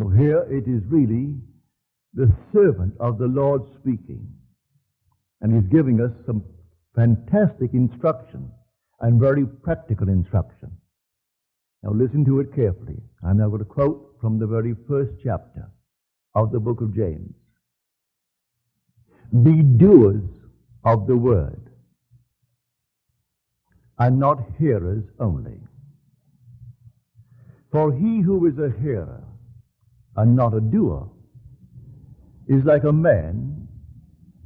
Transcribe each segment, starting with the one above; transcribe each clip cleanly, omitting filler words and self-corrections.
So here it is really the servant of the Lord speaking. And he's giving us some fantastic instruction and very practical instruction. Now listen to it carefully. I'm now going to quote from the very first chapter of the book of James. Be doers of the word, and not hearers only. For he who is a hearer and not a doer is like a man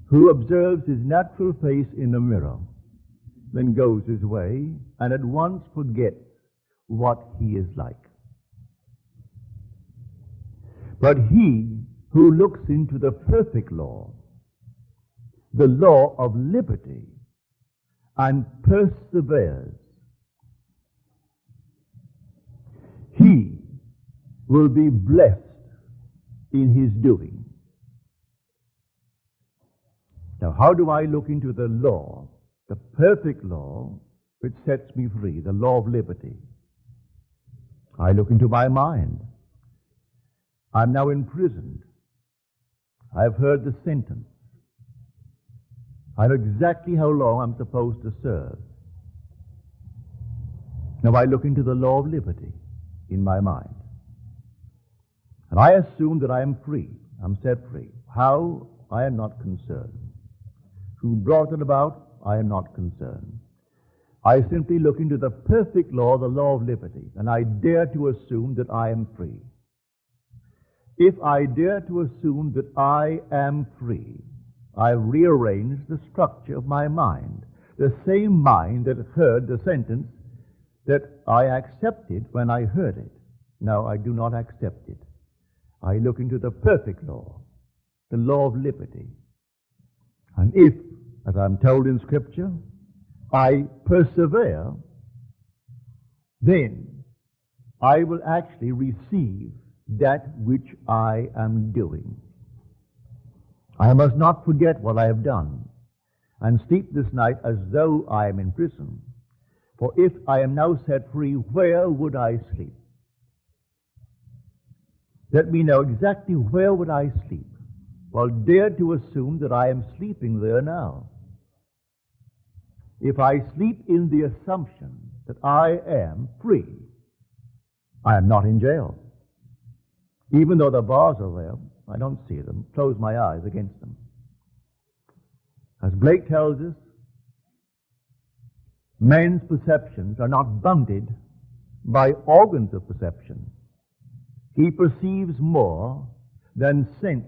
who observes his natural face in a mirror, then goes his way and at once forgets what he is like. But he who looks into the perfect law, the law of liberty, and perseveres, he will be blessed in his doing. Now, how do I look into the law, the perfect law, which sets me free, the law of liberty? I look into my mind. I'm now imprisoned. I've heard the sentence. I know exactly how long I'm supposed to serve. Now I look into the law of liberty in my mind. And I assume that I am free. I'm set free. How? I am not concerned. Who brought it about? I am not concerned. I simply look into the perfect law, the law of liberty, and I dare to assume that I am free. If I dare to assume that I am free, I rearrange the structure of my mind, the same mind that heard the sentence that I accepted when I heard it. Now I do not accept it. I look into the perfect law, the law of liberty. And if, as I'm told in Scripture, I persevere, then I will actually receive that which I am doing. I must not forget what I have done and sleep this night as though I am in prison. For if I am now set free, where would I sleep? Let me know exactly where would I sleep. Well, dare to assume that I am sleeping there now. If I sleep in the assumption that I am free, I am not in jail. Even though the bars are there, I don't see them. Close my eyes against them. As Blake tells us, man's perceptions are not bounded by organs of perception. He perceives more than sense,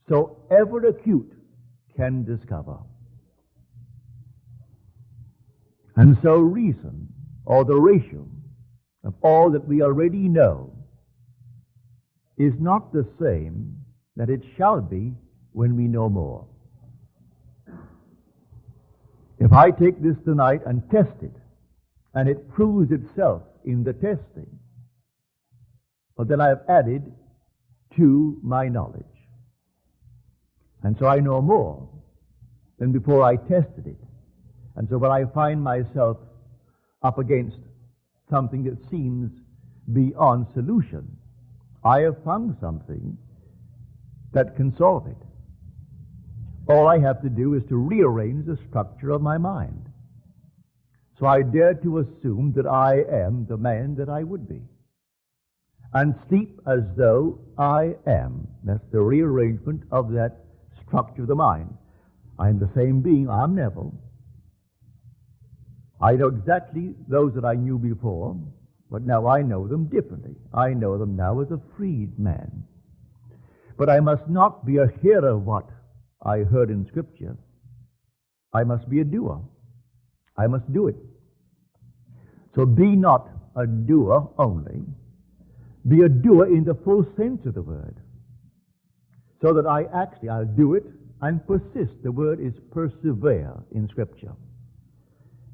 so ever acute, can discover. And so reason, or the ratio of all that we already know, is not the same that it shall be when we know more. If I take this tonight and test it, and it proves itself in the testing, well, then I have added to my knowledge. And so I know more than before I tested it. And so when I find myself up against something that seems beyond solution, I have found something that can solve it. All I have to do is to rearrange the structure of my mind. So I dare to assume that I am the man that I would be, and sleep as though I am. That's the rearrangement of that structure of the mind. I am the same being. I'm Neville. I know exactly those that I knew before, but now I know them differently. I know them now as a freed man. But I must not be a hearer of what I heard in Scripture. I must be a doer. I must do it. So be not a doer only. Be a doer in the full sense of the word. So that I'll do it and persist. The word is persevere in Scripture.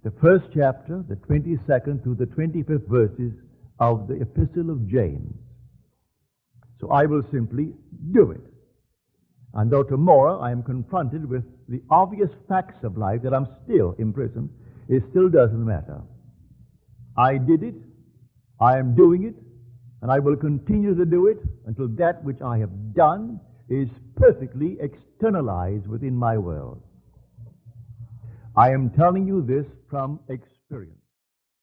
The first chapter, the 22nd through the 25th verses of the Epistle of James. So I will simply do it. And though tomorrow I am confronted with the obvious facts of life that I'm still in prison, it still doesn't matter. I did it, I am doing it, And I will continue to do it until that which I have done is perfectly externalized within my world. I am telling you this from experience.